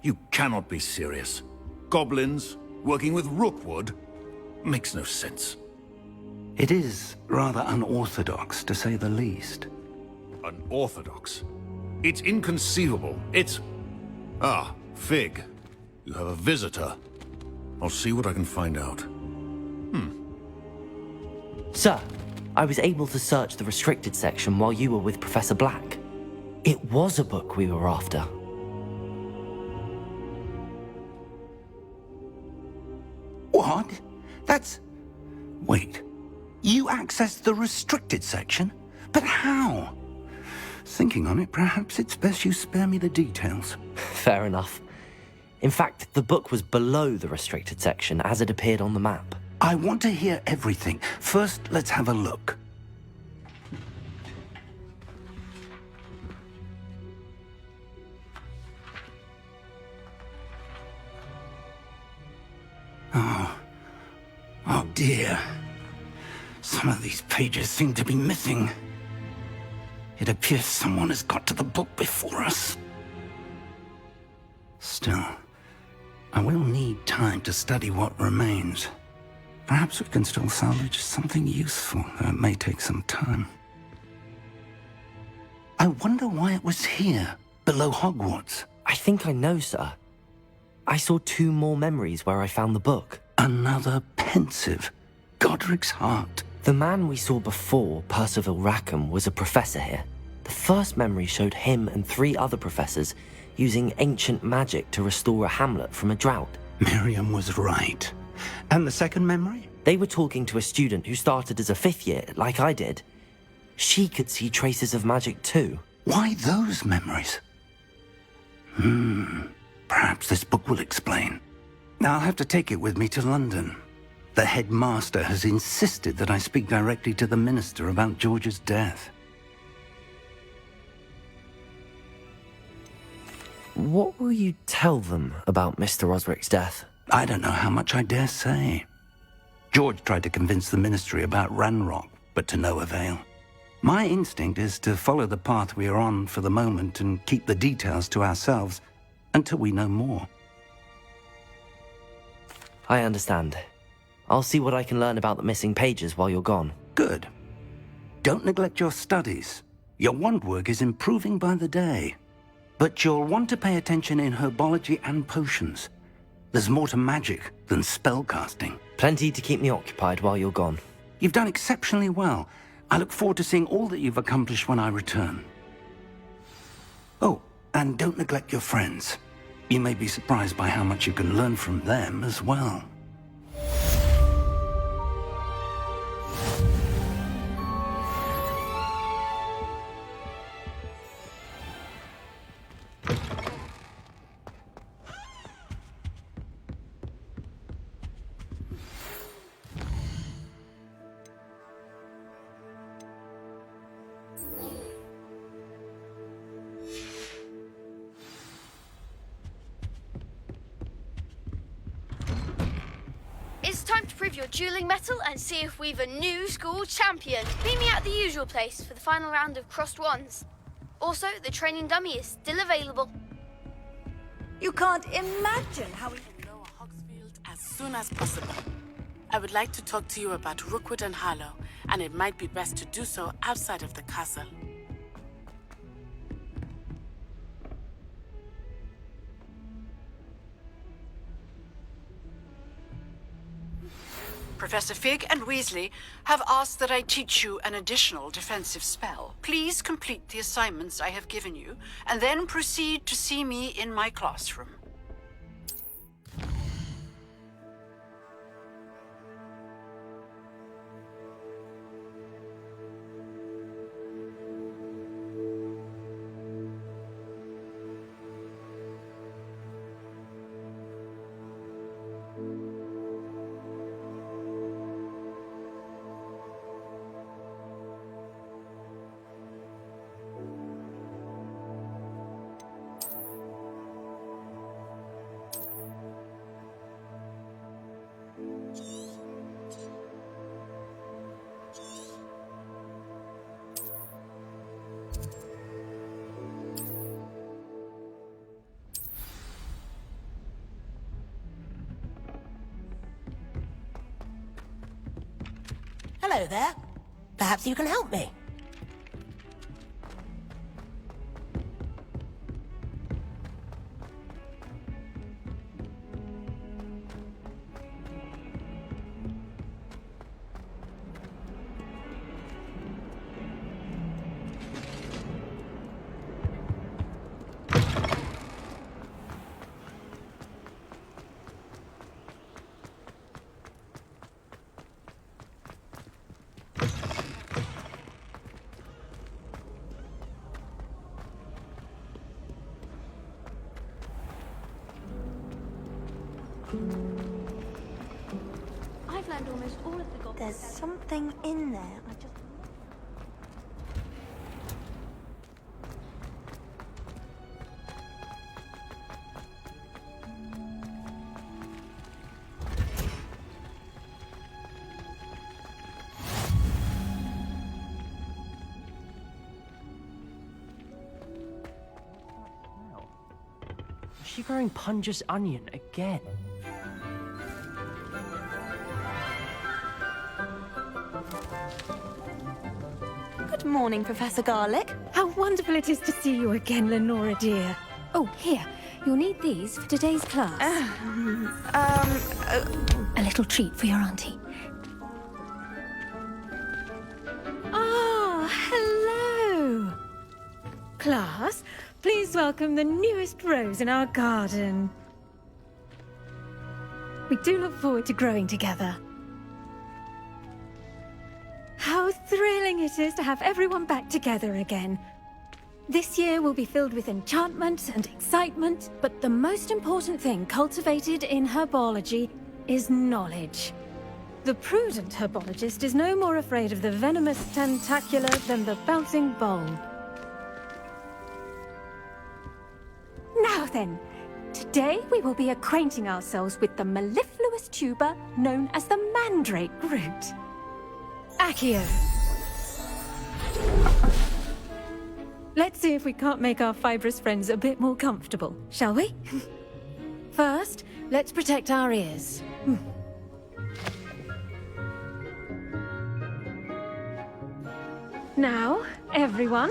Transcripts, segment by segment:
You cannot be serious. Goblins working with rookwood? Makes no sense. It is rather unorthodox, to say the least. Unorthodox? It's inconceivable. It's... Ah, Fig. You have a visitor. I'll see what I can find out. Sir, I was able to search the restricted section while you were with Professor Black. It was a book we were after. What? That's... Wait. You accessed the restricted section? But how? Thinking on it, perhaps it's best you spare me the details. Fair enough. In fact, the book was below the restricted section as it appeared on the map. I want to hear everything. First, let's have a look. Oh dear. Some of these pages seem to be missing. It appears someone has got to the book before us. Still, I will need time to study what remains. Perhaps we can still salvage something useful, though it may take some time. I wonder why it was here, below Hogwarts. I think I know, sir. I saw 2 more memories where I found the book. Another pensive. Godric's heart. The man we saw before, Percival Rackham, was a professor here. The first memory showed him and 3 other professors using ancient magic to restore a hamlet from a drought. Miriam was right. And the second memory? They were talking to a student who started as a 5th year, like I did. She could see traces of magic too. Why those memories? Perhaps this book will explain. I'll have to take it with me to London. The headmaster has insisted that I speak directly to the minister about George's death. What will you tell them about Mr. Osric's death? I don't know how much I dare say. George tried to convince the ministry about Ranrock, but to no avail. My instinct is to follow the path we are on for the moment and keep the details to ourselves until we know more. I understand. I'll see what I can learn about the missing pages while you're gone. Good. Don't neglect your studies. Your wand work is improving by the day. But you'll want to pay attention in herbology and potions. There's more to magic than spellcasting. Plenty to keep me occupied while you're gone. You've done exceptionally well. I look forward to seeing all that you've accomplished when I return. Oh, and don't neglect your friends. You may be surprised by how much you can learn from them as well. It's time to prove your dueling mettle and see if we've a new school champion. Meet me at the usual place for the final round of crossed wands. Also, the training dummy is still available. You can't imagine how we... Lower Hogsfield as soon as possible. I would like to talk to you about Rookwood and Harlow, and it might be best to do so outside of the castle. Professor Fig and Weasley have asked that I teach you an additional defensive spell. Please complete the assignments I have given you, and then proceed to see me in my classroom. Hello there. Perhaps you can help me. I've learned almost all of the goblins. There's something in there. I just... Is she growing Punja's onion again? Good morning, Professor Garlick. How wonderful it is to see you again, Lenora dear. Oh, here. You'll need these for today's class. A little treat for your auntie. Ah, hello. Class, please welcome the newest rose in our garden. We do look forward to growing together. How thrilling it is to have everyone back together again. This year will be filled with enchantment and excitement, but the most important thing cultivated in herbology is knowledge. The prudent herbologist is no more afraid of the venomous tentacula than the bouncing bulb. Now then, today we will be acquainting ourselves with the mellifluous tuber known as the mandrake root. Accio. Let's see if we can't make our fibrous friends a bit more comfortable, shall we? First, let's protect our ears. Now, everyone,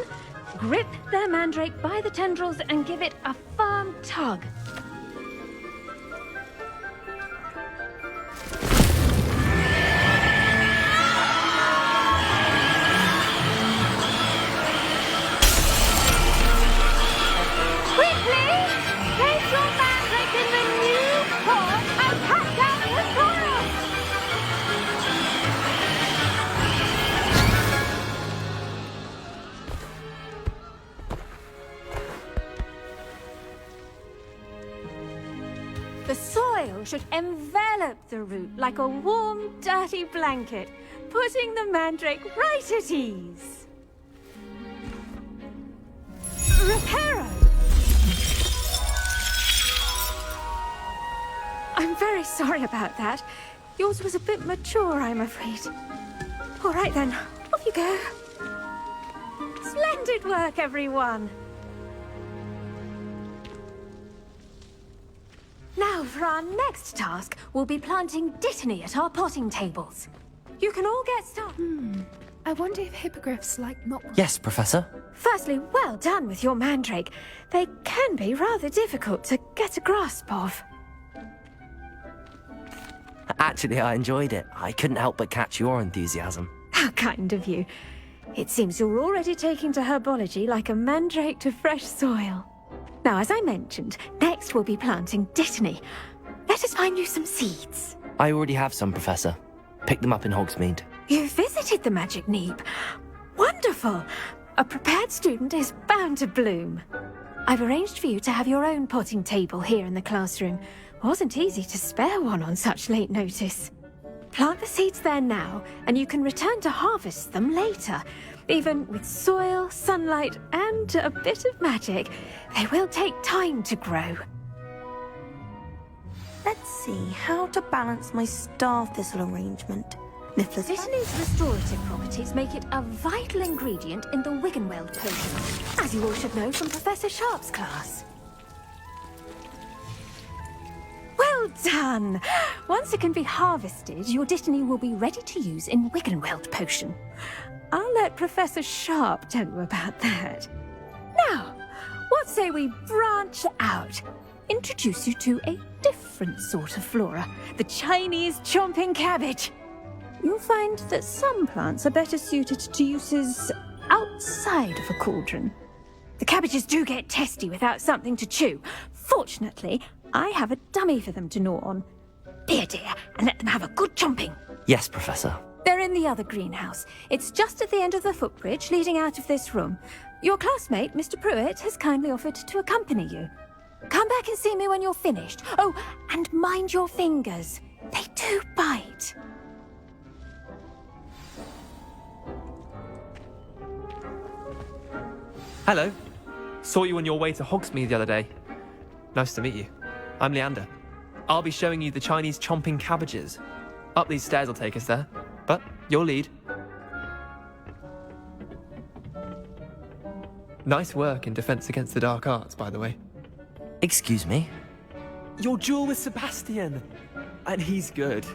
grip their mandrake by the tendrils and give it a firm tug. The soil should envelop the root like a warm, dirty blanket, putting the mandrake right at ease. Reparo! I'm very sorry about that. Yours was a bit mature, I'm afraid. All right then, off you go. Splendid work, everyone! Now, for our next task, we'll be planting dittany at our potting tables. You can all get started. I wonder if hippogriffs like not... Yes, Professor. Firstly, well done with your mandrake. They can be rather difficult to get a grasp of. Actually, I enjoyed it. I couldn't help but catch your enthusiasm. How kind of you. It seems you're already taking to herbology like a mandrake to fresh soil. Now, as I mentioned, next we'll be planting dittany. Let us find you some seeds. I already have some, Professor. Pick them up in Hogsmeade. You visited the Magic Neep. Wonderful. A prepared student is bound to bloom. I've arranged for you to have your own potting table here in the classroom. Wasn't easy to spare one on such late notice. Plant the seeds there now, and you can return to harvest them later. Even with soil, sunlight, and a bit of magic, they will take time to grow. Let's see how to balance my star thistle arrangement. Niffler's Dittany's restorative properties make it a vital ingredient in the Wiggenweld potion, as you all should know from Professor Sharp's class. Well done! Once it can be harvested, your Dittany will be ready to use in Wiggenweld potion. I'll let Professor Sharp tell you about that. Now, what say we branch out? Introduce you to a different sort of flora, the Chinese chomping cabbage. You'll find that some plants are better suited to uses outside of a cauldron. The cabbages do get testy without something to chew. Fortunately, I have a dummy for them to gnaw on. Be a dear and let them have a good chomping. Yes, Professor. They're in the other greenhouse. It's just at the end of the footbridge leading out of this room. Your classmate, Mr. Pruitt, has kindly offered to accompany you. Come back and see me when you're finished. Oh, and mind your fingers. They do bite. Hello. Saw you on your way to Hogsmeade the other day. Nice to meet you. I'm Leander. I'll be showing you the Chinese chomping cabbages. Up these stairs will take us there, but you'll lead. Nice work in Defense Against the Dark Arts, by the way. Excuse me? Your duel with Sebastian! And he's good.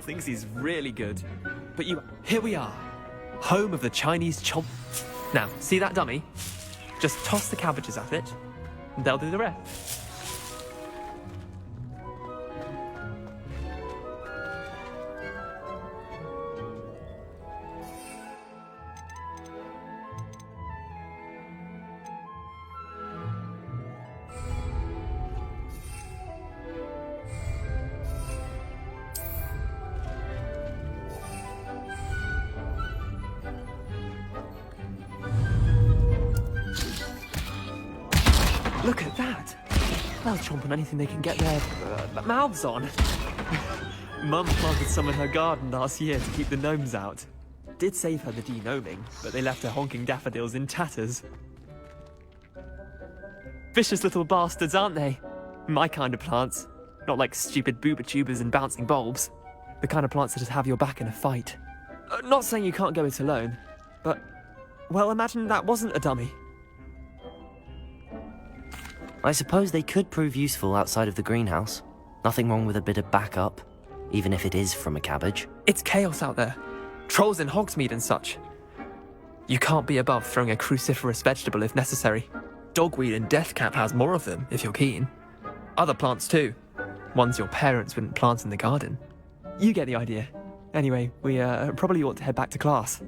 Thinks he's really good. But here we are. Home of the Chinese chomp... Now, see that dummy? Just toss the cabbages at it, and they'll do the rest. Look at that! They'll chomp on anything they can get their mouths on. Mum planted some in her garden last year to keep the gnomes out. Did save her the de-gnoming, but they left her honking daffodils in tatters. Vicious little bastards, aren't they? My kind of plants. Not like stupid booba tubers and bouncing bulbs. The kind of plants that just have your back in a fight. Not saying you can't go it alone, but... well, imagine that wasn't a dummy. I suppose they could prove useful outside of the greenhouse. Nothing wrong with a bit of backup, even if it is from a cabbage. It's chaos out there. Trolls in Hogsmeade and such. You can't be above throwing a cruciferous vegetable if necessary. Dogweed and deathcap has more of them, if you're keen. Other plants too. Ones your parents wouldn't plant in the garden. You get the idea. Anyway, we probably ought to head back to class.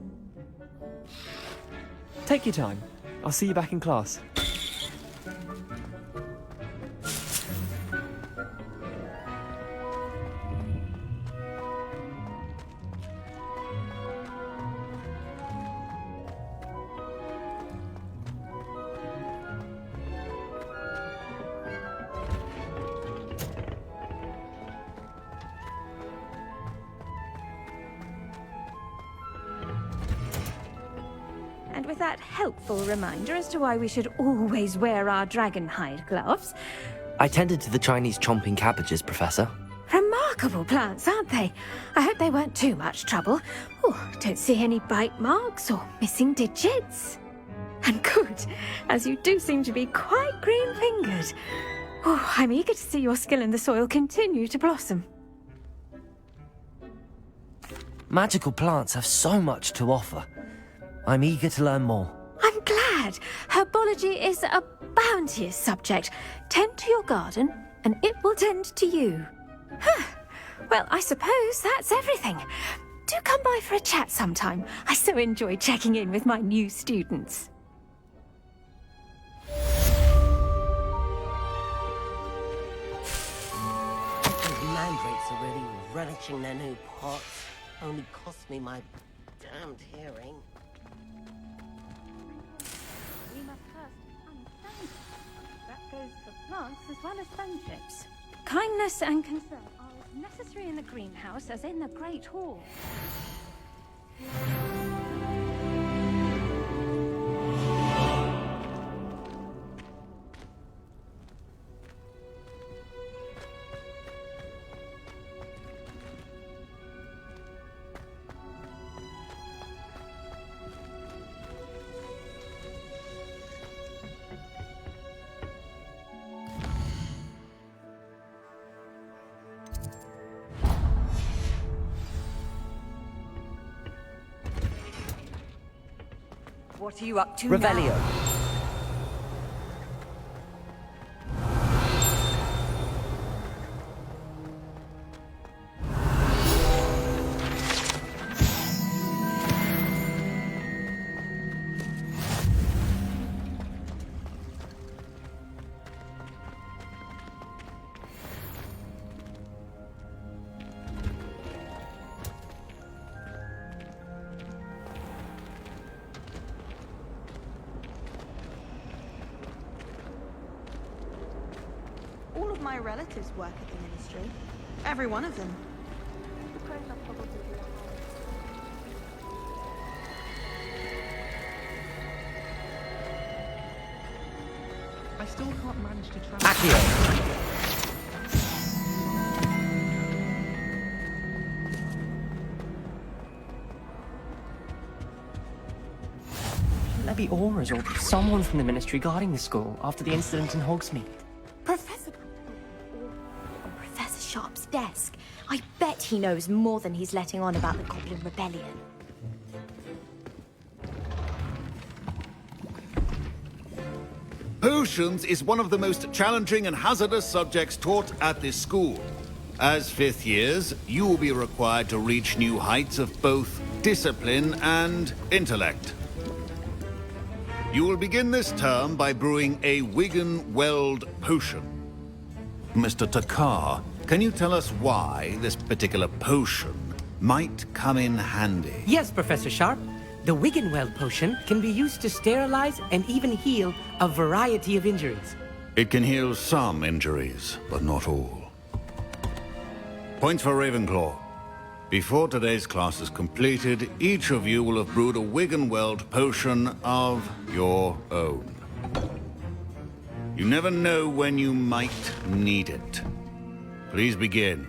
Take your time. I'll see you back in class. And with that helpful reminder as to why we should always wear our dragon hide gloves. I tended to the Chinese chomping cabbages, Professor. Remarkable plants, aren't they? I hope they weren't too much trouble. Oh, don't see any bite marks or missing digits. And good, as you do seem to be quite green-fingered. Oh, I'm eager to see your skill in the soil continue to blossom. Magical plants have so much to offer. I'm eager to learn more. I'm glad. Herbology is a bounteous subject. Tend to your garden, and it will tend to you. Well, I suppose that's everything. Do come by for a chat sometime. I so enjoy checking in with my new students. Those mandrakes are really relishing their new pots. Only cost me my damned hearing. We must first understand. That goes for plants as well as friendships. Kindness and concern are as necessary in the greenhouse as in the Great Hall. What are you up to Revelio. now? All of my relatives work at the ministry. Every one of them. I still can't manage to travel. Accio! Shouldn't there be auras or someone from the ministry guarding the school after the incident in Hogsmeade? Professor Sharp's desk. I bet he knows more than he's letting on about the Goblin Rebellion. Potions is one of the most challenging and hazardous subjects taught at this school. As fifth years, you will be required to reach new heights of both discipline and intellect. You will begin this term by brewing a Wigan-Weld potion. Mr. Takar, can you tell us why this particular potion might come in handy? Yes, Professor Sharp. The Wiggenweld potion can be used to sterilize and even heal a variety of injuries. It can heal some injuries, but not all. Points for Ravenclaw. Before today's class is completed, each of you will have brewed a Wiggenweld potion of your own. You never know when you might need it. Please begin.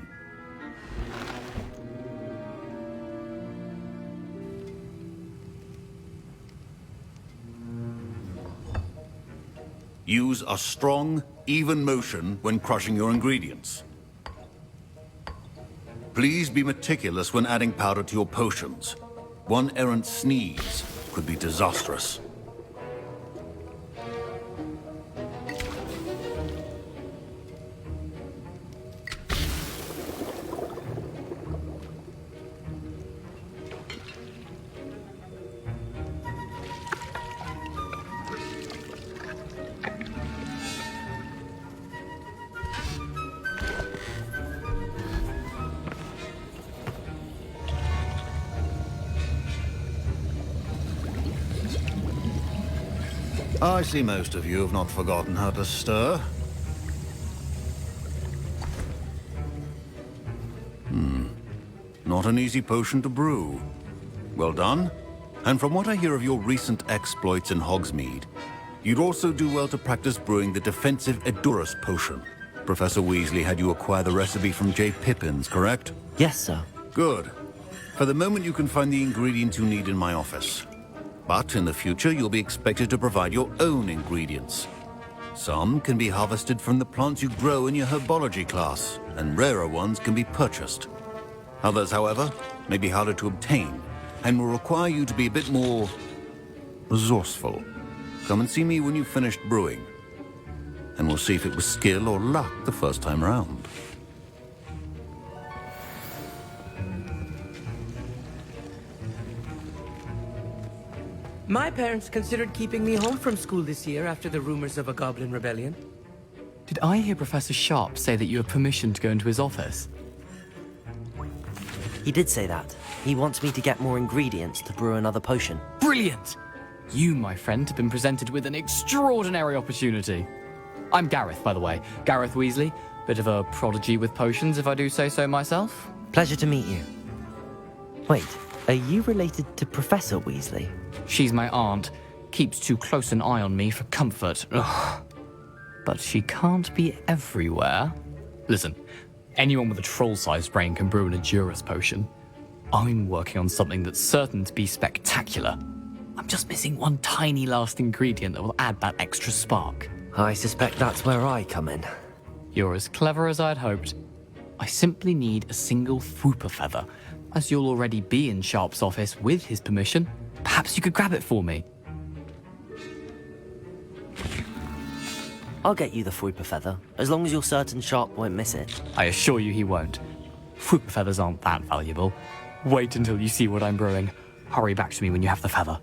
Use a strong, even motion when crushing your ingredients. Please be meticulous when adding powder to your potions. One errant sneeze could be disastrous. I see most of you have not forgotten how to stir. Not an easy potion to brew. Well done. And from what I hear of your recent exploits in Hogsmeade, you'd also do well to practice brewing the defensive Edurus potion. Professor Weasley had you acquire the recipe from J. Pippins, correct? Yes, sir. Good. For the moment, you can find the ingredients you need in my office. But in the future, you'll be expected to provide your own ingredients. Some can be harvested from the plants you grow in your herbology class, and rarer ones can be purchased. Others, however, may be harder to obtain, and will require you to be a bit more resourceful. Come and see me when you've finished brewing, and we'll see if it was skill or luck the first time round. My parents considered keeping me home from school this year after the rumors of a Goblin Rebellion. Did I hear Professor Sharp say that you have permission to go into his office? He did say that. He wants me to get more ingredients to brew another potion. Brilliant! You, my friend, have been presented with an extraordinary opportunity. I'm Gareth, by the way. Gareth Weasley. Bit of a prodigy with potions, if I do say so myself. Pleasure to meet you. Wait, are you related to Professor Weasley? She's my aunt. Keeps too close an eye on me for comfort. Ugh. But she can't be everywhere. Listen, anyone with a troll-sized brain can brew an Edurus potion. I'm working on something that's certain to be spectacular. I'm just missing one tiny last ingredient that will add that extra spark. I suspect that's where I come in. You're as clever as I'd hoped. I simply need a single Fwooper feather. As you'll already be in Sharp's office with his permission, perhaps you could grab it for me. I'll get you the Fruiper feather, as long as you're certain Sharp won't miss it. I assure you he won't. Fruit feathers aren't that valuable. Wait until you see what I'm brewing. Hurry back to me when you have the feather.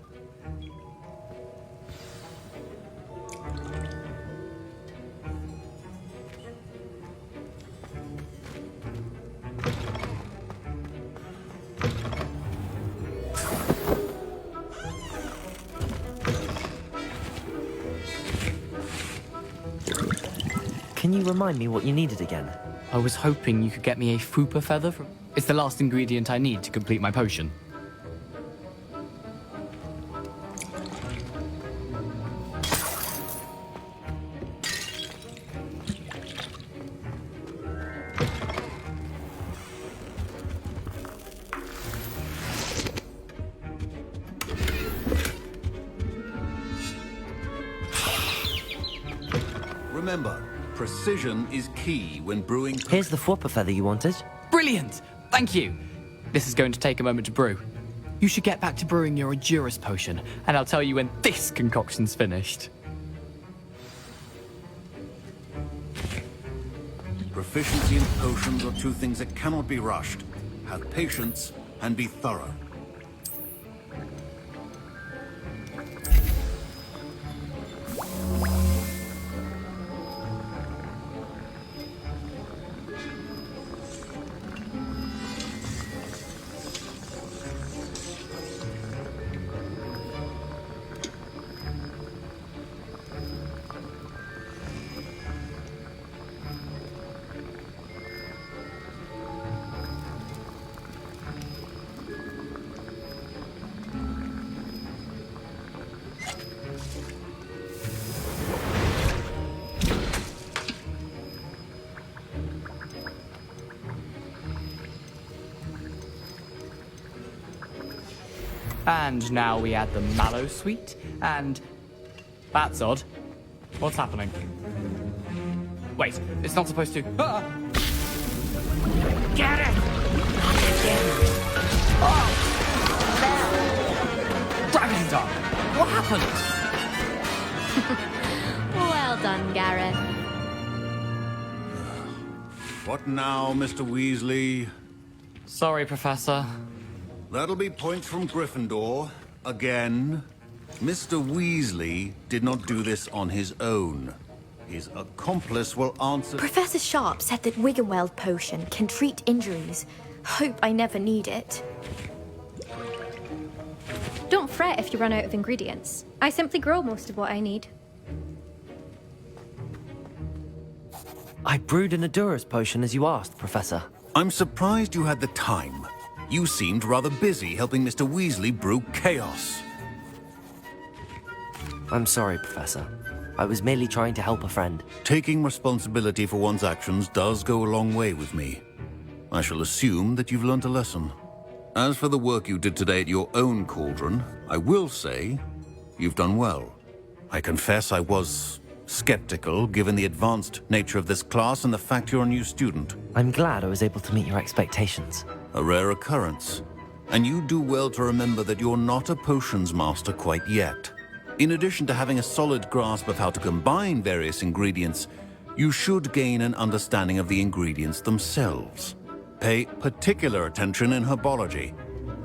Can you remind me what you needed again? I was hoping you could get me a Fruiper feather from... It's the last ingredient I need to complete my potion. Remember, precision is key when brewing... Here's the Fruiper feather you wanted. Brilliant! Thank you! This is going to take a moment to brew. You should get back to brewing your Adurus potion, and I'll tell you when this concoction's finished. Proficiency in potions are two things that cannot be rushed. Have patience and be thorough. And now we add the mallow sweet, and... That's odd. What's happening? Wait, it's not supposed to... Ah! Get it! Oh! Dragon Dog! What happened? Well done, Gareth. What now, Mr. Weasley? Sorry, Professor. That'll be points from Gryffindor. Again. Mr. Weasley did not do this on his own. His accomplice will answer... Professor Sharp said that Wiggenweld potion can treat injuries. Hope I never need it. Don't fret if you run out of ingredients. I simply grow most of what I need. I brewed an Adurus potion as you asked, Professor. I'm surprised you had the time. You seemed rather busy helping Mr. Weasley brew chaos. I'm sorry, Professor. I was merely trying to help a friend. Taking responsibility for one's actions does go a long way with me. I shall assume that you've learnt a lesson. As for the work you did today at your own cauldron, I will say you've done well. I confess I was skeptical, given the advanced nature of this class and the fact you're a new student. I'm glad I was able to meet your expectations. A rare occurrence. And you do well to remember that you're not a potions master quite yet. In addition to having a solid grasp of how to combine various ingredients, you should gain an understanding of the ingredients themselves. Pay particular attention in herbology.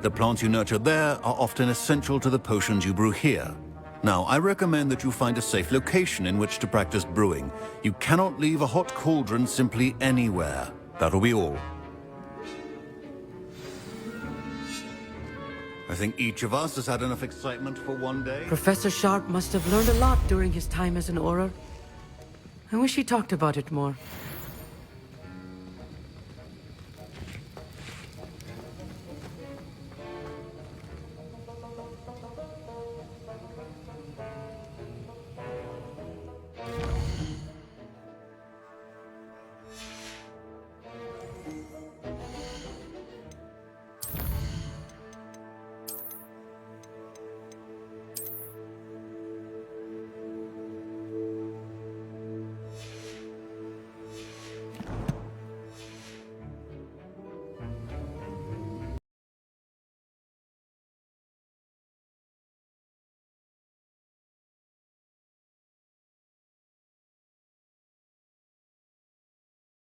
The plants you nurture there are often essential to the potions you brew here. Now, I recommend that you find a safe location in which to practice brewing. You cannot leave a hot cauldron simply anywhere. That'll be all. I think each of us has had enough excitement for one day. Professor Sharp must have learned a lot during his time as an Auror. I wish he talked about it more.